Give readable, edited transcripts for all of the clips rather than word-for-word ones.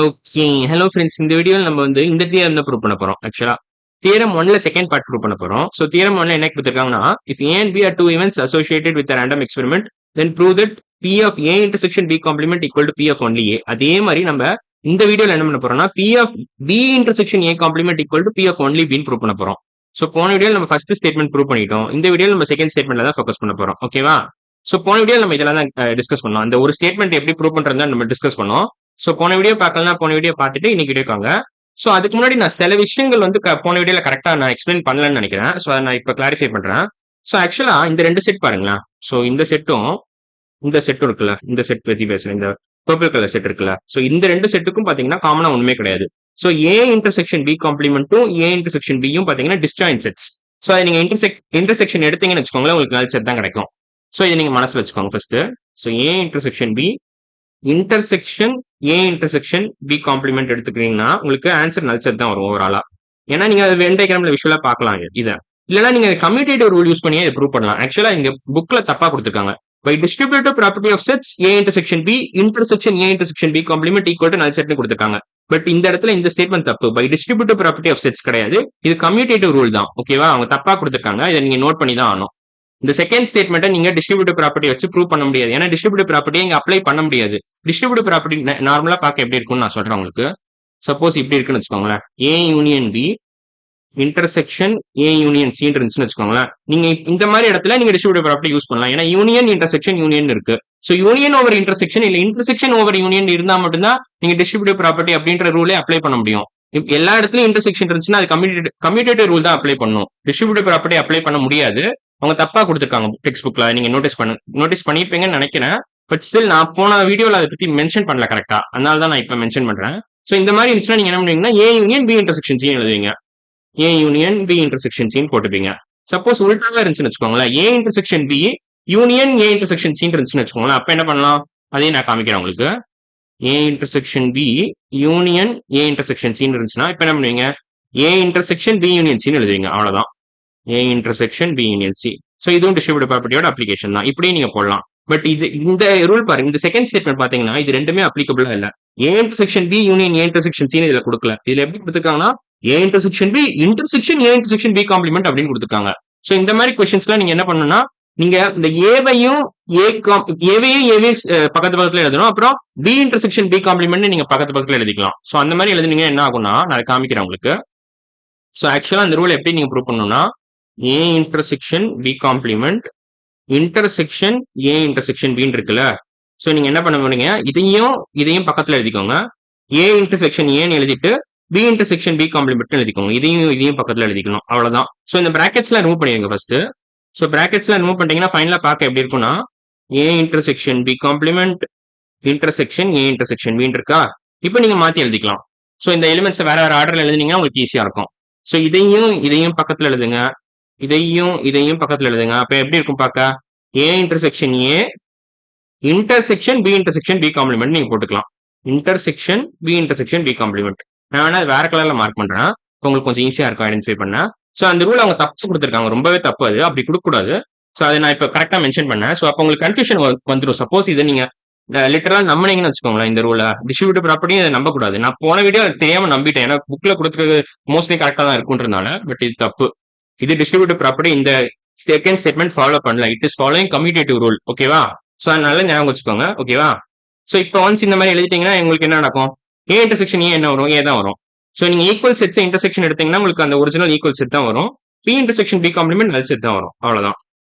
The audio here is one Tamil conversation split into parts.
ஓகே. Hello friends. இந்த வீடியோல நம்ம வந்து இந்த தியரம் தான் ப்ரூவ் பண்ண போறோம். ஆக்சுவலா தியரம் 1ல செகண்ட் பார்ட் ப்ரூவ் பண்ண போறோம். ஸோ தியரம் 1ல என்ன குடுத்திருக்காங்கன்னா, if A and B are two events associated with a random experiment, then prove that P of A intersection B complement equal to P of only A. அதே மாரி நம்ம இந்த வீடியோல என்ன பண்ண போறோம்னா, P of B intersection A complement equal to P of only B ன்னு ப்ரூவ் பண்ண போறோம். ஸோ போன வீடியோல நம்ம ஃபர்ஸ்ட் ஸ்டேட்மெண்ட் ப்ரூவ் பண்ணிட்டோம். இந்த வீடியோல நம்ம செகண்ட் ஸ்டேட்மெண்ட்ல தான் ஃபோக்கஸ் பண்ண போறோம். ஓகேவா? ஸோ போன வீடியோல நம்ம இதெல்லாம் தான் டிஸ்கஸ் பண்ணோம். அந்த ஒரு ஸ்டேட்மெண்ட் எப்படி ப்ரூவ் பண்றதுன்னு நம்ம டிஸ்கஸ் பண்ணோம். ஸோ போன வீடியோ பார்க்கலன்னா போன வீடியோ பார்த்துட்டு இன்னைக்கு வீடியோ வாங்க. ஸோ அதுக்கு முன்னாடி நான் சில விஷயங்கள் வந்து போன வீடியோல கரெக்டா நான் எக்ஸ்பிளைன் பண்ணலன்னு நினைக்கிறேன். ஸோ அதை நான் இப்போ கிளாரிஃபை பண்றேன். ஸோ ஆக்சுவலா இந்த ரெண்டு செட் பாருங்களேன். ஸோ இந்த செட்டும் இருக்குல்ல, இந்த செட் பத்தி பேசுறேன். இந்த பர்பிள் கலர் செட் இருக்குல்ல. ஸோ இந்த ரெண்டு செட்டுக்கும் பாத்தீங்கன்னா காமனா ஒண்ணுமே கிடையாது. ஸோ ஏ இன்டர்செக்ஷன் பி காம்ப்ளிமெண்ட்டும் ஏ இன்டர்செக்ஷன் பியும் பாத்தீங்கன்னா டிஸ்ஜாயின்ட் செட்ஸ். ஸோ அதை நீங்க இன்டர்செக்ஷன் எடுத்தீங்கன்னு வச்சுக்கோங்களேன், உங்களுக்கு நல் செட் தான் கிடைக்கும். ஸோ இதை நீங்க மனசுல வச்சுக்கோங்க first. So A intersection B intersection A intersection B complement எடுத்துக்கிறீங்கன்னா உங்களுக்கு ஆன்சர் நல் செட் தான் வரும் ஓவராலா. ஏன்னா நீங்க அது வென் டயக்ராம்ல விஷுவலா பார்க்கலாம் இதை. இல்லைன்னா நீங்க கம்யூட்டேட்டிவ் ரூல் யூஸ் பண்ணியே ப்ரூவ் பண்ணலாம். ஆக்சுவலா இங்க புக்ல தப்பா கொடுத்துருக்காங்க. By distributive property of sets A intersection B intersection A intersection B complement equal to null செட்னு கொடுத்துருக்காங்க. பட் இந்த இடத்துல இந்த ஸ்டேட்மெண்ட் தப்பு. By distributive property of sets கிடையாது, இது கம்யூட்டேட்டிவ் ரூல் தான். ஓகேவா? அவங்க தப்பா கொடுத்துருக்காங்க, இதை நீங்க நோட் பண்ணி தான் ஆகணும். இந்த செகண்ட் ஸ்டேட்மெண்ட்டை நீங்க டிஸ்ட்ரிபியூட்டிவ் ப்ராப்பர்ட்டி வச்சு ப்ரூவ் பண்ண முடியாது. ஏன்னா டிஸ்ட்ரிபியூட்டிவ் ப்ராப்பர்ட்டியை இங்க அப்ளை பண்ண முடியாது. டிஸ்ட்ரிபியூட்டிவ் ப்ராப்பர்ட்டி நார்மலா பார்க்க எப்படி இருக்கும்னு நான் சொல்றேன் உங்களுக்கு. சப்போஸ் இப்படி இருக்குன்னு வச்சுக்கோங்களேன், A union B intersection A union C இருந்துச்சுன்னு வச்சுக்கோங்களேன். நீங்க இந்த மாதிரி இடத்துல நீங்க டிஸ்ட்ரிபியூட்டிவ் ப்ராப்பர்ட்டி யூஸ் பண்ணலாம். ஏன்னா யூனியன் இன்டர்செக்ஷன் யூனியன் இருக்கு. ஸோ யூனியன் ஓவர் இன்டர்செக்ஷன் இல்ல இன்டர்செக்ஷன் ஓவர் யூனியன் இருந்தா மட்டும்தான் நீங்க டிஸ்ட்ரிபியூட்டிவ் ப்ராப்பர்ட்டி அப்படின்ற ரூலே அப்ளை பண்ண முடியும். எல்லா இடத்துலயும் இன்டர்செக்ஷன் இருந்துச்சுன்னா அது கம்யூட்டேட்டிவ் ரூல் தான் அப்ளை பண்ணும். டிஸ்ட்ரிபியூட்டிவ் ப்ராப்பர்ட்டி அப்ளை பண்ண முடியாது. அவங்க தப்பா கொடுத்துருக்காங்க டெக்ஸ்ட் புக்ல. நீங்க நோட்டீஸ் பண்ணிருப்பீங்கன்னு நினைக்கிறேன். பட் ஸ்டில் நான் போன வீடியோல அதை பத்தி மென்ஷன் பண்ணல கரெக்டா, அதனால தான் நான் இப்ப மென்ஷன் பண்றேன். ஸோ இந்த மாதிரி இருந்துச்சுன்னா நீங்க என்ன பண்ணுவீங்கன்னா A union B intersection C எழுதுவீங்க. ஏ யூனியன் பி இன்டர்செக்ஷன் சின்னு போட்டுப்பீங்க. சப்போஸ் உல்டாவா இருந்துச்சுன்னு வச்சுக்கோங்களேன், A intersection B union A intersection சின்னு இருந்துச்சுன்னு வச்சுக்கோங்களேன், அப்ப என்ன பண்ணலாம் அதையும் நான் காமிக்கிறேன் உங்களுக்கு. A intersection B union A intersection சின்னு இருந்துச்சுன்னா இப்ப என்ன பண்ணுவீங்க, ஏ இன்டர்செக்ஷன் பி யூனியன் சின்னு எழுதுவீங்க. அவ்வளவுதான், A intersection B union C. So இதுவும் டிஸ்ட்ரிபியூட்டிவ் ப்ராப்பர்ட்டியோட அப்ளிகேஷன் தான். இப்படியும் நீங்க போடலாம். பட் இது இந்த ரூல் பாருங்க, இந்த செகண்ட் ஸ்டேட்மெண்ட் பாத்தீங்கன்னா இது ரெண்டுமே அப்ளிகபிளா இல்ல. A intersection B union A intersection C இதுல கொடுக்கல. இதுல எப்படி கொடுத்துருக்காங்கன்னா A intersection B intersection A intersection B complement அப்படின்னு கொடுத்துருக்காங்க. ஸோ இந்த மாதிரி கொஸ்டின்ஸ்லாம் நீங்க என்ன பண்ணணும்னா, நீங்க இந்த ஏவையும் ஏவையும் பக்கத்து பக்கத்துல எழுதணும். அப்புறம் பி இன்டர்செக்ஷன் பி காம்ப்ளிமெண்ட் நீங்க பக்கத்து பக்கத்துல எழுதிக்கலாம். ஸோ அந்த மாதிரி எழுதுனீங்க என்ன ஆகும்னா, நான் காமிக்கிறேன் உங்களுக்கு. ஸோ ஆக்சுவலா அந்த ரூல் எப்படி நீங்க ப்ரூவ் பண்ணணும்னா, A intersection B complement intersection A intersection பின்னு இருக்குல்ல. ஸோ நீங்க என்ன பண்ண போறீங்க, இதையும் பக்கத்துல எழுதிக்கோங்க. ஏ இன்டர்செக்ஷன் ஏன்னு எழுதிட்டு பி இன்டர்செக்ஷன் பி காம்ப்ளிமெண்ட் எழுதிக்கோங்க. இதையும் பக்கத்துல எழுதிக்கணும். அவ்வளவுதான். ஸோ இந்த பிராக்கெட்ஸ்ல ரிமூவ் பண்ணிடுங்க ஃபர்ஸ்ட். ஸோ பிராக்கெட்ஸ்ல ரிமூவ் பண்ணிட்டீங்கன்னா ஃபைனலா பார்க்க எப்படி இருக்கும்னா, A intersection B complement intersection A intersection பின்னு இருக்கா. இப்போ நீங்க மாத்தி எழுதிக்கலாம். ஸோ இந்த எலிமெண்ட்ஸ் வேற வேற ஆர்டர்ல எழுதினீங்கன்னா உங்களுக்கு ஈஸியா இருக்கும். ஸோ இதையும் பக்கத்துல எழுதுங்க, இதையும் பக்கத்துல எழுதுங்க. அப்ப எப்படி இருக்கும் பார்க்க, A intersection A intersection B intersection B complement நீங்க போட்டுக்கலாம். Intersection B intersection B complement. நான் வேணா வேற கலர்ல மார்க் பண்றேன், உங்களுக்கு கொஞ்சம் ஈஸியா இருக்கும் ஐடென்டிஃபை பண்ண. ஸோ அந்த ரூல் அவங்க தப்பு கொடுத்துருக்காங்க, ரொம்பவே தப்பு. அது அப்படி கொடுக்கக்கூடாது. ஸோ அதை நான் இப்போ கரெக்டா மென்ஷன் பண்ணேன். ஸோ அப்போ உங்களுக்கு கன்ஃபியூஷன் வந்துடும். சப்போஸ் இதை நீங்க லிட்டரலா நம்பினீங்கன்னு வச்சுக்கோங்களேன், இந்த ரூல டிஸ்ட்ரிபியூட்டிவ் ப்ராப்பர்ட்டியும் இதை நம்ப கூடாது. நான் போன வீடியோ தெரியாம நம்பிட்டேன், ஏன்னா புக்ல கொடுத்துருக்க மோஸ்ட்லி கரெக்டா தான் இருக்குன்றதுனால. பட் இது தப்பு. இது டிஸ்ட்ரிபியூட்டிவ் ப்ராப்பர்ட்டி இந்த செகண்ட் ஸ்டேட்மெண்ட் ஃபாலோ பண்ணல. It is following commutative rule. ஓகேவா? ஸோ அதனால ஞாபகம் வச்சுக்கோங்க. ஓகேவா? ஸோ இப்போ ஒன்ஸ் இந்த மாதிரி எழுதிட்டீங்கன்னா உங்களுக்கு என்ன நடக்கும், ஏ இன்டர்செக்ஷன் ஏ என்ன வரும், ஏ தான் வரும். ஸோ நீங்க ஈக்குவல் செட்ஸ் இன்டர்செக்ஷன் எடுத்தீங்கன்னா உங்களுக்கு அந்த ஒரிஜினல் ஈக்குவல் செட் தான் வரும். B intersection B complement null set தான் வரும். அவ்வளவுதான்.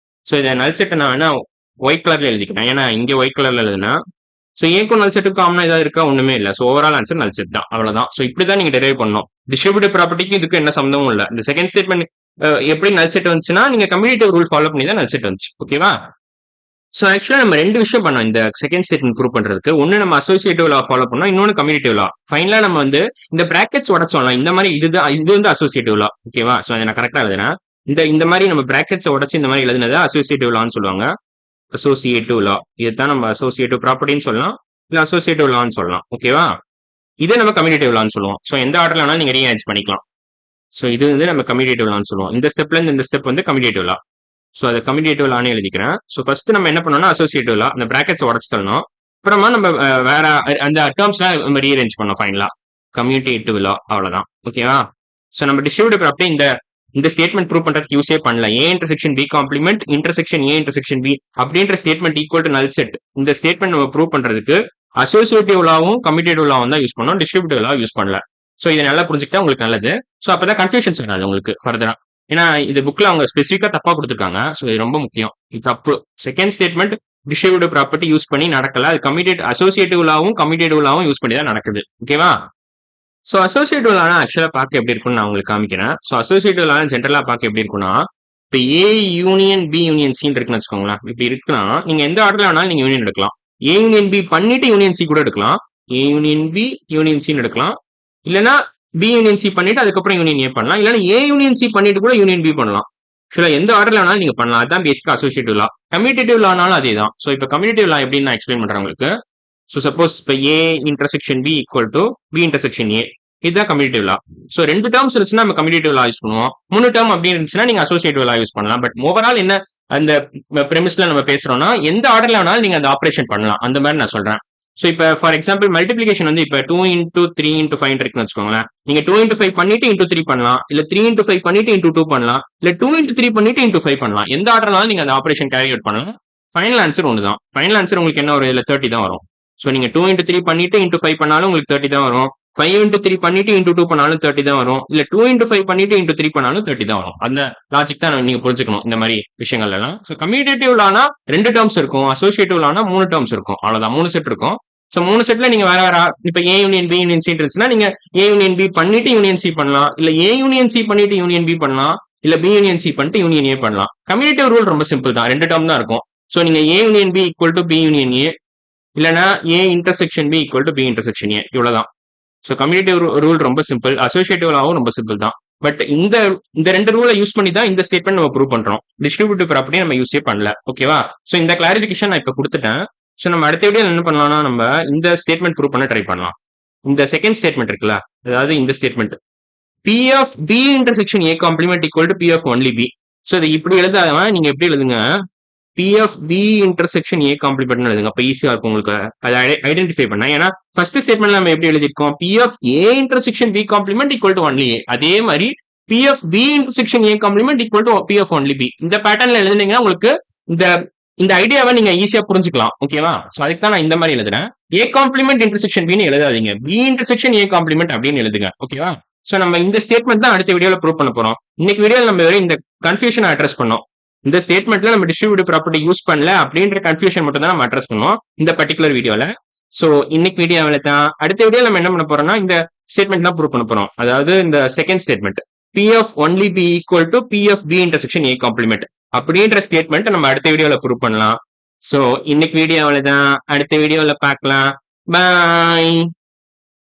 ஸோ இதை நல் செட்டை நான் வேணா ஒயிட் கலர்ல எழுதிக்கிறேன், ஏன்னா இங்கே ஒயிட் கலர்ல எழுதுனா. ஸோ ஏக்கும் நல் செட்டுக்கு காமனா ஏதாவது இருக்கா, ஒண்ணுமே இல்லை. ஸோ ஓவரால் ஆன்சர் நல் செட் தான். அவ்வளவுதான். ஸோ இப்படிதான் நீங்க டெரைவ் பண்ணணும். டிஸ்ட்ரிபியூட்டிவ் ப்ராப்பர்ட்டிக்கு இதுக்கு என்ன சம்பந்தமும் இல்லை. இந்த செகண்ட் ஸ்டேட்மெண்ட் எப்படி நல் செட் வந்துச்சுன்னா நீங்க கம்யூட்டேட்டிவ் ரூல் ஃபாலோ பண்ணி தான் நல் செட் வந்துச்சு. ஓகேவா? ஸோ ஆக்சுவலா நம்ம ரெண்டு விஷயம் பண்ணோம் இந்த செகண்ட் ஸ்டேட்மெண்ட் ப்ரூவ் பண்றதுக்கு. ஒன்னு நம்ம அசோசியேட்டிவ் லா ஃபாலோ பண்ணோம், இன்னொன்னு கம்யூட்டேட்டிவ் லா. ஃபைனலா நம்ம வந்து இந்த பிராக்கெட்ஸ் உடச்சோம்ல, இந்த மாதிரி இது வந்து அசோசியேட்டிவ் லா. ஓகேவா? ஸோ அதை நான் கரெக்டா எழுதுனேன். இந்த மாதிரி நம்ம பிராக்கெட்ஸ் உடச்சு இந்த மாதிரி எழுதுனது அசோசியேட்டிவ் லான்னு சொல்லுவாங்க. அசோசியேட்டிவ் லா, இதுதான் நம்ம அசோசியேட்டிவ் ப்ராப்பர்ட்டின்னு சொல்லலாம், இல்ல அசோசியேட்டிவ் லான்னு சொல்லலாம். ஓகேவா? இதை நம்ம கம்யூட்டேட்டிவ் லான்னு சொல்லுவோம். ஸோ எந்த ஆர்டர்ல வேணாலும் நீங்க ரீஅரேஞ்ச் பண்ணிக்கலாம். ஸோ இது வந்து நம்ம கம்யூட்டேட்டிவ் லான்னு சொல்லுவோம். இந்த ஸ்டெப்ல இருந்து இந்த ஸ்டெப் வந்து கம்யூட்டேட்டிவ் லா. ஸோ அதை கம்யூட்டேட்டிவ் லான்னு எழுதிக்கிறேன். ஸோ ஃபர்ஸ்ட் நம்ம என்ன பண்ணோம்னா அசோசியேட்டிவ் லா, அந்த பிராக்கெட்ஸ் உடச்சு தரணும். அப்புறமா நம்ம வேற அந்த டேர்ம்ஸ்லாம் நம்ம ரீஅரேஞ்ச் பண்ணோம் ஃபைனலா கம்யூட்டேட்டிவ் லா அவ்வளவுதான். ஓகேவா? ஸோ நம்ம டிஸ்ட்ரிபியூட்டிவ் ப்ராப்பர்ட்டி இந்த ஸ்டேட்மெண்ட் ப்ரூவ் பண்றதுக்கு யூஸே பண்ணல. A intersection B complement intersection A intersection B அப்படின்ற statement equal to null set. இந்த ஸ்டேட்மெண்ட் நம்ம ப்ரூவ் பண்றதுக்கு அசோசியேட்டிவ் லாவும் கம்யூட்டேட்டிவ் லாவும் தான் யூஸ் பண்ணோம், டிஸ்ட்ரிபியூட்டிவ் லா யூஸ் பண்ணல. ஸோ இதை நல்லா புரிஞ்சுக்கிட்டா உங்களுக்கு நல்லது. ஸோ அப்பதான் கன்ஃபியூஷன்ஸ் வராது உங்களுக்கு ஃபர்தரா. ஏன்னா இந்த புக்ல அவங்க ஸ்பெசிஃபிக்கா தப்பா கொடுத்துருக்காங்க. ஸோ இது ரொம்ப முக்கியம். இது தப்பு. Second statement distributive property use பண்ணி நடக்கல. அது அசோசியேட்டிவ் லாவும் கம்யூட்டேட்டிவ் லாவும் யூஸ் பண்ணி தான் நடக்குது. ஓகேவா? ஸோ அசோசியேட்டிவ் லானா ஆக்சுவலா பார்க்க எப்படி இருக்கும்னு நான் உங்களுக்கு காமிக்கிறேன். ஸோ அசோசியேட்டிவ் லா ஜென்ரலா பார்க்க எப்படி இருக்கும்னா, இப்போ ஏ யூனியன் பி யூனியன் சின்னு இருக்குன்னு வச்சுக்கோங்களேன். இப்படி இருக்குன்னா நீங்க எந்த ஆர்டர்ல வேணாலும் நீங்க யூனியன் எடுக்கலாம். ஏ யூனியன் பி பண்ணிட்டு யூனியன் சி கூட எடுக்கலாம். ஏ யூனியன் பி யூனியன் சின்னு எடுக்கலாம். இல்லைன்னா பி யூனியன் சி பண்ணிட்டு அதுக்கப்புறம் யூனியன் ஏ பண்ணலாம். இல்லைன்னா ஏ யூனியன் சி பண்ணிட்டு கூட யூனியன் பி பண்ணலாம். ஆக்சுவலா எந்த ஆர்டர்ல வேணாலும் நீங்க பண்ணலாம். அதுதான் பேசிக்கா அசோசியேட்டிவ் லா. கம்யூட்டேட்டிவ் லானாலும் அதே தான். ஸோ இப்போ கம்யூட்டேட்டிவ் லா எப்படின்னு நான் எக்ஸ்பிளைன் பண்றேன் உங்களுக்கு. ஸோ சப்போஸ் இப்போ A intersection B equal to B intersection A, இதுதான் கம்யூட்டேட்டிவ் லா. ஸோ 2 டேர்ம்ஸ் இருந்துச்சுன்னா நம்ம கம்யூட்டேட்டிவ் லா யூஸ் பண்ணுவோம். 3 டேர்ம் அப்படின்னு இருந்துச்சுன்னா நீங்க அசோசியேட்டிவ் லா யூஸ் பண்ணலாம். பட் ஓவரால் என்ன அந்த பிரமிஸ்ல நம்ம பேசுறோம்னா எந்த ஆர்டர்ல வேணாலும் நீங்க அந்த ஆபரேஷன் பண்ணலாம். அந்த மாதிரி நான் சொல்றேன். ஸோ இப்போ ஃபார் எக்ஸாம்பிள் மல்டிபிளிகேஷன் வந்து இப்போ 2 into 3 into 5 இருக்குன்னு வச்சுக்கோங்களேன். நீங்க 2 into 5 பண்ணிட்டு into 3 பண்ணலாம். இல்ல 3 into 5 பண்ணிட்டு into 2 பண்ணலாம். இல்ல 2 into 3 பண்ணிட்டு into 5 பண்ணலாம். எந்த ஆர்டர்னாலும் நீங்க அந்த ஆபரேஷன் கேரி அவுட் பண்ணலாம். ஃபைனல் ஆன்சர் ஒன்று தான். ஃபைனல் ஆன்சர் உங்களுக்கு என்ன வரும்? இல்ல 30 தான் வரும். ஸோ நீங்க 2 into 3 பண்ணிட்டு into 5 பண்ணாலும் உங்களுக்கு 30 தான் வரும். 5 into 3 பண்ணிட்டு into 2 பண்ணாலும் 30 தான் வரும். இல்ல 2 into 5 பண்ணிட்டு into 3 பண்ணாலும் 30 தான் வரும். அந்த லாஜிக் தான் நீங்க புரிஞ்சுக்கணும் இந்த மாதிரி விஷயங்கள் எல்லாம். ஸோ கம்யூட்டேட்டிவ் லானா 2 டேர்ம்ஸ் இருக்கும். அசோசியேட்டிவ் லானா 3 டேர்ம்ஸ் இருக்கும். அவ்வளவுதான், 3 செட் இருக்கும். ஸோ 3 செட்ல நீங்க வேற வேற இப்ப A union B union C இருந்துச்சுன்னா நீங்க ஏ யூனியன் பி பண்ணிட்டு யூனியன் சி பண்ணலாம். இல்ல ஏ யூனியன் சி பண்ணிட்டு யூனியன் பி பண்ணலாம். இல்ல பி யூனியன் சி பண்ணிட்டு யூனியன் ஏ பண்ணலாம். கம்யூட்டேட்டிவ் ரூல் ரொம்ப சிம்பிள் தான். 2 டேர்ம் தான் இருக்கும். ஸோ நீங்க A union B equal to B union A, இல்லைன்னா A intersection B equal to B intersection A, இவ்வளவுதான். ஸோ கம்யூட்டேட்டிவ் ரூல் ரொம்ப சிம்பிள். அசோசியேட்டிவ் லாவும் ரொம்ப சிம்பிள் தான். பட் இந்த 2 ரூலை யூஸ் பண்ணி தான் இந்த ஸ்டேட்மெண்ட் நம்ம ப்ரூவ் பண்றோம். டிஸ்ட்ரிபியூட்டிவ் ப்ராப்பர்ட்டி நம்ம யூஸே பண்ணல. ஓகேவா? ஸோ இந்த கிளாரிபிகேஷன் நான் இப்ப கொடுத்துட்டேன். ஸோ நம்ம அடுத்த வீடியோ என்ன பண்ணலாம்னா நம்ம இந்த ஸ்டேட்மெண்ட் ப்ரூவ் பண்ண ட்ரை பண்ணலாம். இந்த செகண்ட் ஸ்டேட்மெண்ட் இருக்குல்ல, அதாவது இந்த statement P of B intersection A complement equal to P of only B. So இதை இப்படி எழுதாம நீங்க எப்படி எழுதுங்க, P of B intersection A complement எழுதுங்க. அப்ப ஈஸியா இருக்கும் உங்களுக்கு அதை ஐடென்டிஃபை பண்ண. ஏன்னா ஃபர்ஸ்ட் ஸ்டேட்மெண்ட் நம்ம எப்படி எழுதிருக்கோம், P of A intersection B complement equal to only A. அதே மாதிரி P of B intersection A complement equal to P of only B. இந்த பேட்டர்ன்ல எழுதுனீங்கன்னா உங்களுக்கு இந்த ஐடியாவை நீங்க ஈஸியா புரிஞ்சுக்கலாம். ஓகேவா? சோ அதுக்கு தான் நான் இந்த மாதிரி எழுதுறேன். ஏ காம்ப்ளிமெண்ட் இன்டர்செக்ஷன் பின்னு எழுதாதீங்க, பி இன்டர்செக்ஷன் ஏ காம்ப்ளிமெண்ட் அப்படின்னு எழுதுங்க. ஓகேவா? சோ நம்ம இந்த ஸ்டேட்மெண்ட் தான் அடுத்த வீடியோல ப்ரூவ் பண்ண போறோம். இன்னைக்கு வீடியோல நம்ம இந்த கன்ஃபியூஷன் அட்ரஸ் பண்ணோம். இந்த ஸ்டேட்மெண்ட்ல நம்ம டிஸ்ட்ரிபியூட்டிவ் ப்ராப்பர்ட்டி யூஸ் பண்ணல அப்படின்ற கன்ஃபியூஷன் மட்டும் தான் நம்ம அட்ரஸ் பண்ணுவோம் இந்த பர்டிகுலர் வீடியோல. சோ இன்னைக்கு வீடியோல தான் அடுத்த வீடியோல நம்ம என்ன பண்ண போறோம்னா இந்த ஸ்டேட்மெண்ட் தான் ப்ரூவ் பண்ண போறோம். அதாவது இந்த second statement P of only B equal to P of B intersection A complement அப்படின்ற ஸ்டேட்மெண்ட் நம்ம அடுத்த வீடியோல ப்ரூவ் பண்ணலாம். சோ இன்னைக்கு வீடியோல தான் அடுத்த வீடியோல பார்க்கலாம். பாய்.